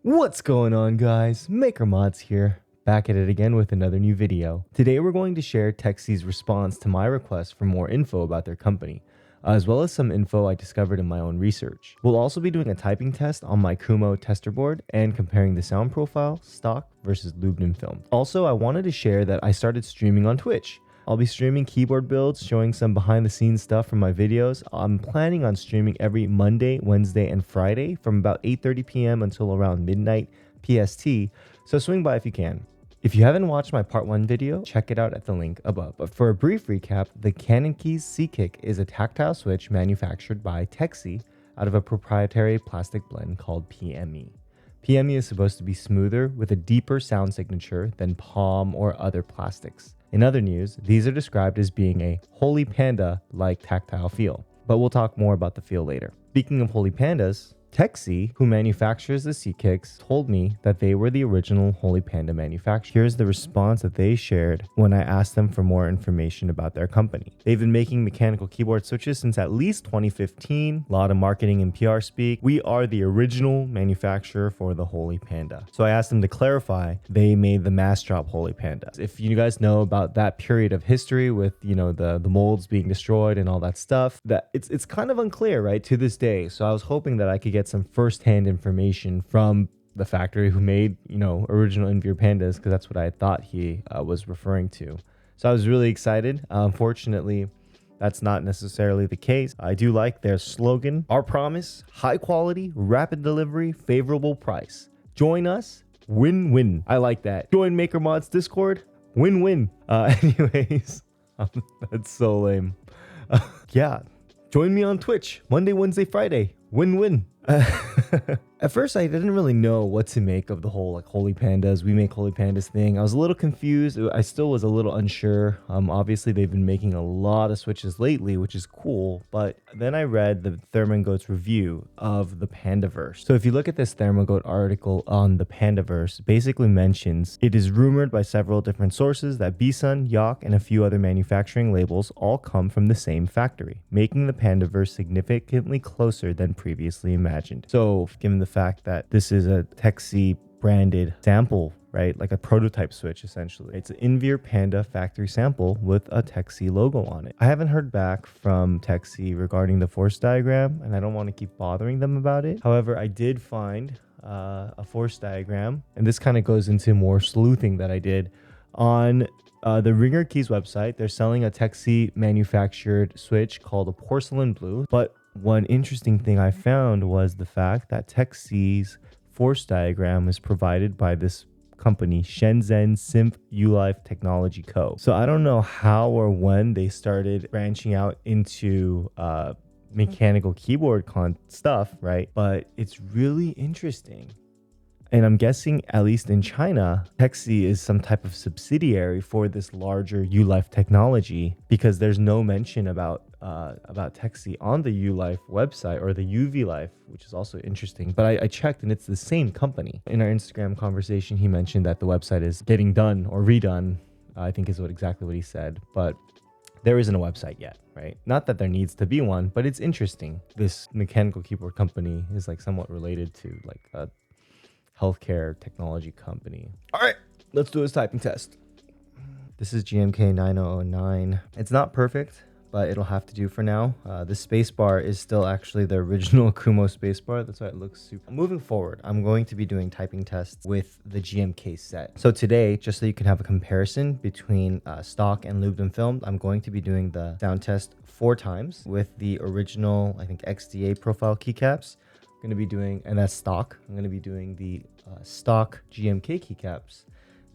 What's going on, guys? Maker Mods here, back at it again with another new video. Today we're going to share Techsee's response to my request for more info about their company, as well as some info I discovered in my own research. We'll also be doing a typing test on my Kumo tester board and comparing the sound profile, stock versus lubed and filmed. Also, I wanted to share that I started streaming on Twitch. I'll be streaming keyboard builds, showing some behind the scenes stuff from my videos. I'm planning on streaming every Monday, Wednesday, and Friday from about 8:30 p.m. until around midnight PST, so swing by if you can. If you haven't watched my part 1 video, check it out at the link above. But for a brief recap, the Cannonkeys C-Kick is a tactile switch manufactured by Tecsee out of a proprietary plastic blend called PME. PME is supposed to be smoother with a deeper sound signature than palm or other plastics. In other news, these are described as being a Holy Panda-like tactile feel, but we'll talk more about the feel later. Speaking of Holy Pandas, Tecsee, who manufactures the C-Kicks, told me that they were the original Holy Panda manufacturer. Here's the response that they shared when I asked them for more information about their company. They've been making mechanical keyboard switches since at least 2015. A lot of marketing and PR speak. We are the original manufacturer for the Holy Panda. So I asked them to clarify they made the mass drop Holy Panda. If you guys know about that period of history with, the molds being destroyed and all that stuff, that it's kind of unclear, right, to this day. So I was hoping that I could get some first-hand information from the factory who made, original Envir Pandas, because that's what I thought he was referring to. So I was really excited. Unfortunately, that's not necessarily the case. I do like their slogan, our promise, high quality, rapid delivery, favorable price. Join us, win-win. I like that. Join Maker Mods Discord, win-win. Anyways, that's so lame. Yeah, join me on Twitch, Monday, Wednesday, Friday, win-win. At first, I didn't really know what to make of the whole Holy Pandas, we make Holy Pandas thing. I was a little confused. I still was a little unsure. Obviously, they've been making a lot of switches lately, which is cool. But then I read the Thermogoat's review of the Pandaverse. So if you look at this Thermogoat article on the Pandaverse, basically mentions it is rumored by several different sources that Bsun, Yok, and a few other manufacturing labels all come from the same factory, making the Pandaverse significantly closer than previously imagined. So given the fact that this is a Tecsee branded sample, right? Like a prototype switch, essentially. It's an Envir Panda factory sample with a Tecsee logo on it. I haven't heard back from Tecsee regarding the force diagram, and I don't want to keep bothering them about it. However, I did find a force diagram, and this kind of goes into more sleuthing that I did on the Ringer Keys website. They're selling a Tecsee manufactured switch called a porcelain blue, but one interesting thing I found was the fact that Techsee's force diagram is provided by this company, Shenzhen Simp Ulife Technology Co. So I don't know how or when they started branching out into mechanical keyboard stuff, right? But it's really interesting. And I'm guessing, at least in China, Tecsee is some type of subsidiary for this larger Ulife technology, because there's no mention about Tecsee on the Ulife website or the UV Life, which is also interesting. But I checked and it's the same company. In our Instagram conversation, he mentioned that the website is getting done or redone, I think is exactly what he said. But there isn't a website yet, right? Not that there needs to be one, but it's interesting. This mechanical keyboard company is somewhat related to a healthcare technology company. All right, let's do this typing test. This is GMK 9009. It's not perfect, but it'll have to do for now. The spacebar is still actually the original Kumo spacebar. That's why it looks super. Moving forward, I'm going to be doing typing tests with the GMK set. So today, just so you can have a comparison between stock and lubed and filmed, I'm going to be doing the sound test 4 times with the original, I think, XDA profile keycaps. Going to be doing, and that's stock. I'm going to be doing the stock GMK keycaps.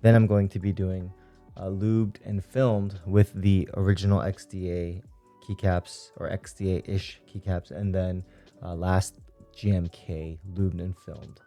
Then I'm going to be doing lubed and filmed with the original XDA keycaps, or XDA-ish keycaps, and then last GMK lubed and filmed.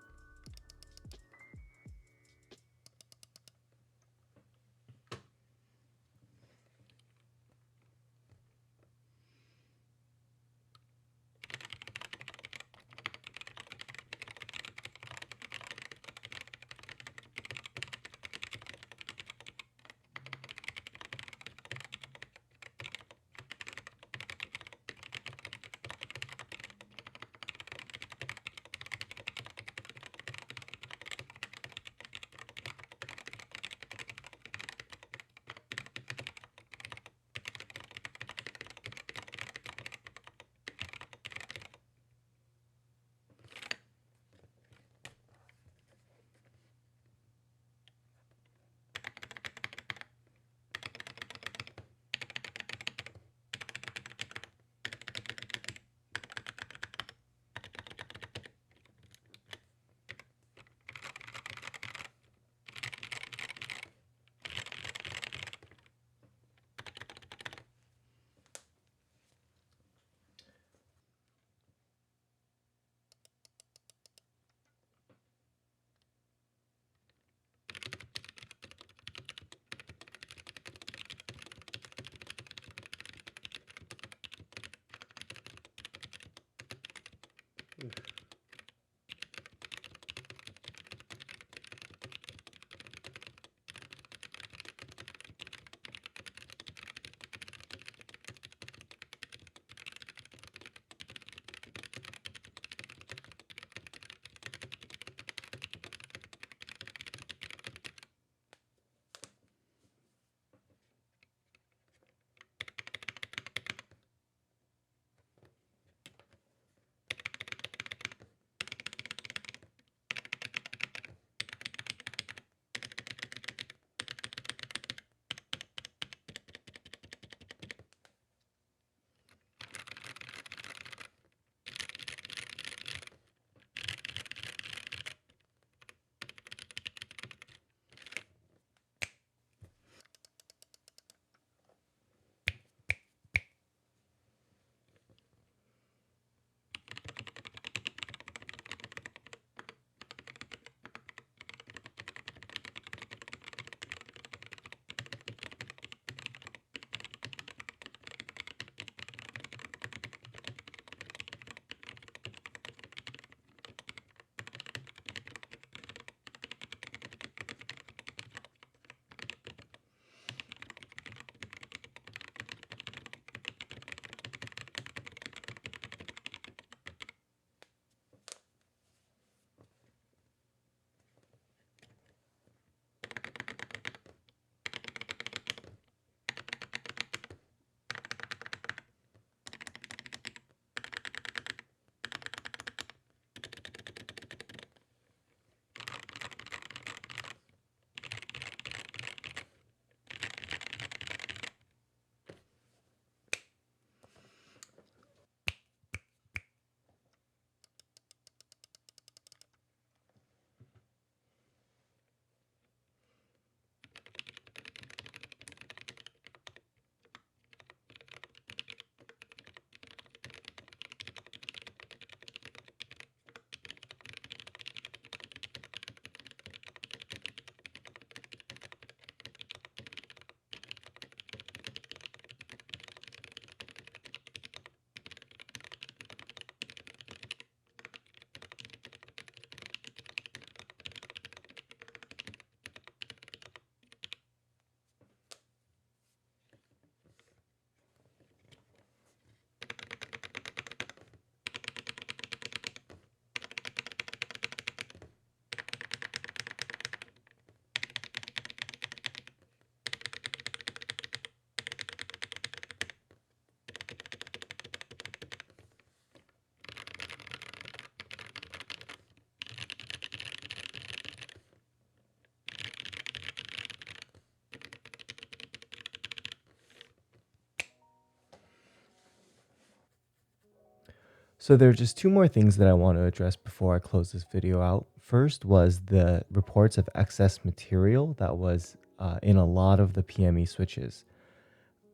So there are just two more things that I want to address before I close this video out. First was the reports of excess material that was in a lot of the PME switches.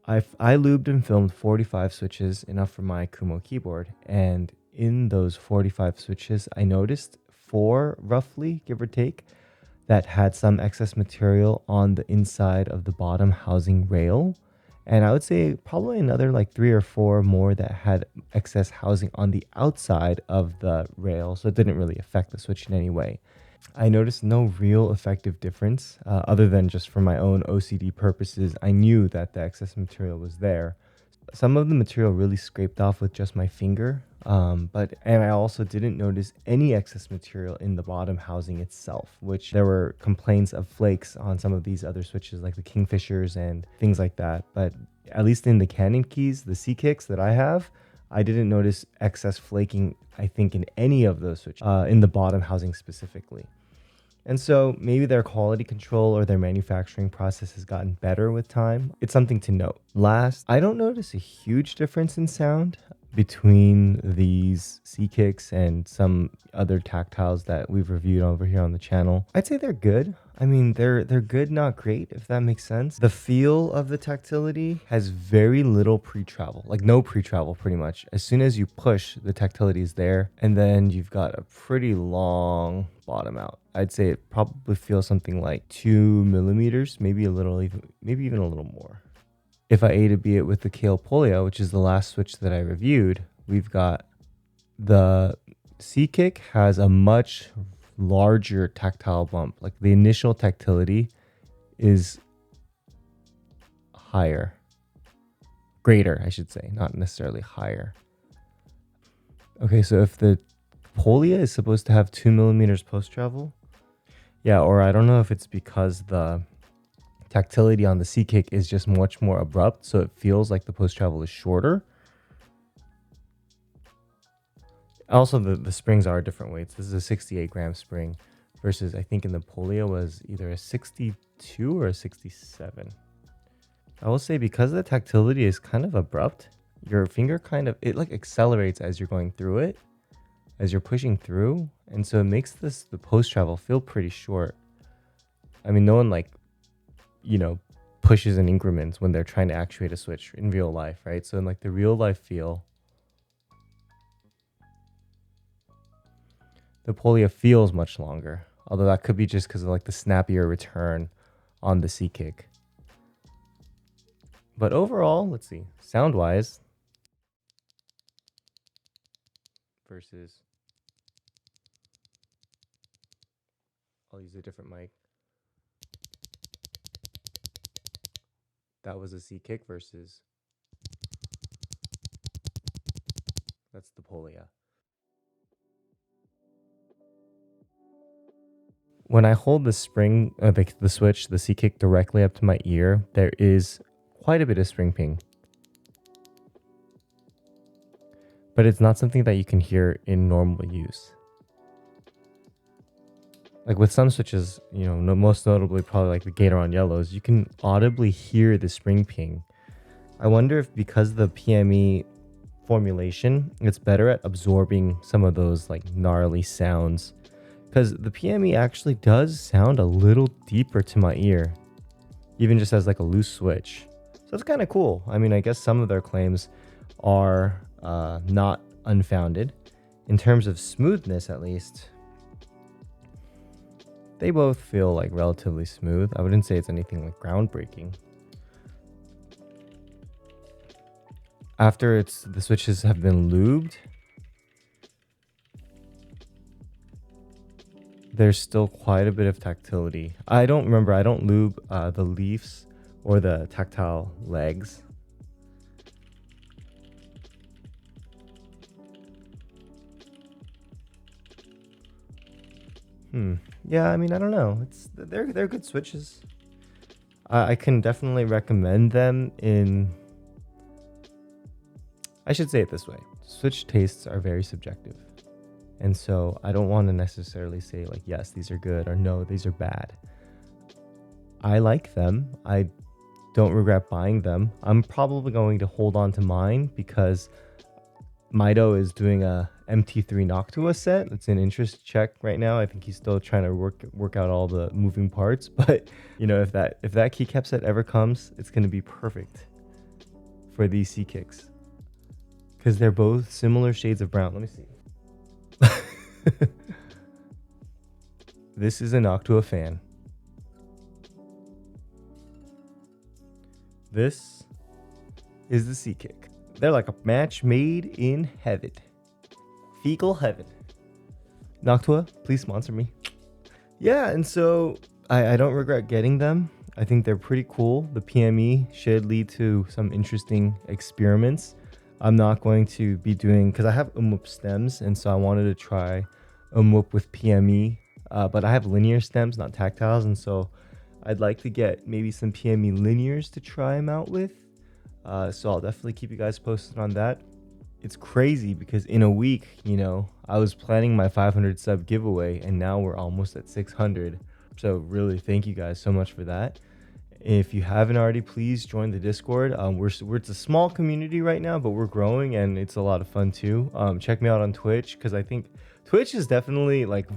I lubed and filmed 45 switches, enough for my Kumo keyboard, and in those 45 switches, I noticed 4, roughly, give or take, that had some excess material on the inside of the bottom housing rail. And I would say probably another like 3 or 4 more that had excess housing on the outside of the rail, so it didn't really affect the switch in any way. I noticed no real effective difference other than just for my own OCD purposes. I knew that the excess material was there. Some of the material really scraped off with just my finger, and I also didn't notice any excess material in the bottom housing itself, which there were complaints of flakes on some of these other switches like the Kingfishers and things like that. But at least in the Cannonkeys, the C-Kicks that I have, I didn't notice excess flaking, I think, in any of those switches, in the bottom housing specifically. And so maybe their quality control or their manufacturing process has gotten better with time. It's something to note. Last, I don't notice a huge difference in sound between these C-Kicks and some other tactiles that we've reviewed over here on the channel. I'd say they're good. I mean, they're good, not great, if that makes sense. The feel of the tactility has very little pre-travel, like no pre-travel pretty much. As soon as you push, the tactility is there, and then you've got a pretty long bottom out. I'd say it probably feels something like 2 millimeters, maybe even a little more. If I A to B it with the Kailh Polia, which is the last switch that I reviewed, we've got the C-Kick has a much larger tactile bump. Like the initial tactility is higher. Greater, I should say, not necessarily higher. Okay, so if the Polia is supposed to have 2 millimeters post travel, yeah, or I don't know if it's because the tactility on the C-Kick is just much more abrupt, so it feels like the post travel is shorter. Also, the springs are different weights. This is a 68 gram spring versus I think in the Polia was either a 62 or a 67. I will say because the tactility is kind of abrupt, your finger kind of, it like accelerates as you're going through it, as you're pushing through. And so it makes the post travel feel pretty short. I mean, no one like, you know, pushes in increments when they're trying to actuate a switch in real life, right? So in like the real life feel, the Polia feels much longer. Although that could be just because of like the snappier return on the C-Kick. But overall, let's see, sound-wise versus, I'll use a different mic. That was a C-Kick versus, that's the Polia. When I hold the spring, the switch, the C-Kick directly up to my ear, there is quite a bit of spring ping. But it's not something that you can hear in normal use. Like with some switches, you know, most notably probably like the Gateron Yellows, you can audibly hear the spring ping. I wonder if because the PME formulation, it's better at absorbing some of those like gnarly sounds. Because the PME actually does sound a little deeper to my ear, even just as like a loose switch. So it's kind of cool. I mean, I guess some of their claims are not unfounded. In terms of smoothness, at least, they both feel like relatively smooth. I wouldn't say it's anything like groundbreaking. After the switches have been lubed, there's still quite a bit of tactility. I don't lube the leaves or the tactile legs. Yeah, I mean, I don't know. They're good switches. I can definitely recommend them in, I should say it this way. Switch tastes are very subjective. And so I don't want to necessarily say like, yes, these are good, or no, these are bad. I like them. I don't regret buying them. I'm probably going to hold on to mine because Mido is doing a MT3 Noctua set. It's an interest check right now. I think he's still trying to work out all the moving parts. But you know, if that keycap set ever comes, it's going to be perfect for these C-Kicks because they're both similar shades of brown. Let me see. This is a Noctua fan. This is the C-Kick. They're like a match made in heaven. Fecal heaven. Noctua, please sponsor me. Yeah, and so I don't regret getting them. I think they're pretty cool. The PME should lead to some interesting experiments. I'm not going to be doing, because I have UMWOOP stems, and so I wanted to try UMWOOP with PME, but I have linear stems, not tactiles, and so I'd like to get maybe some PME linears to try them out with. So I'll definitely keep you guys posted on that. It's crazy because in a week, you know, I was planning my 500 sub giveaway and now we're almost at 600. So really thank you guys so much for that. If you haven't already, please join the Discord. It's a small community right now, but we're growing and it's a lot of fun too. Check me out on Twitch because I think Twitch is definitely like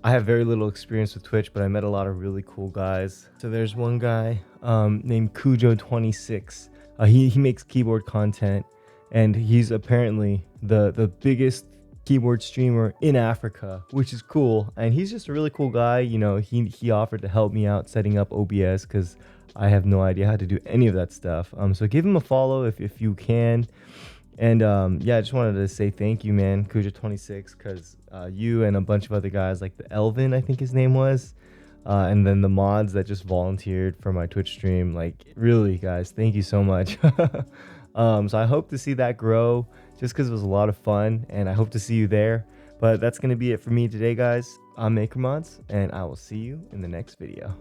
I have very little experience with Twitch, but I met a lot of really cool guys. So there's one guy named CujoTwentySix. He makes keyboard content, and he's apparently the biggest keyboard streamer in Africa, which is cool. And he's just a really cool guy. You know, he offered to help me out setting up OBS because I have no idea how to do any of that stuff. So give him a follow if you can. And yeah, I just wanted to say thank you, man, CujoTwentySix, because you and a bunch of other guys like theElvn, I think his name was, and then the mods that just volunteered for my Twitch stream. Like, really, guys, thank you so much. So I hope to see that grow just because it was a lot of fun, and I hope to see you there. But that's going to be it for me today, guys. I'm MakerMods, and I will see you in the next video.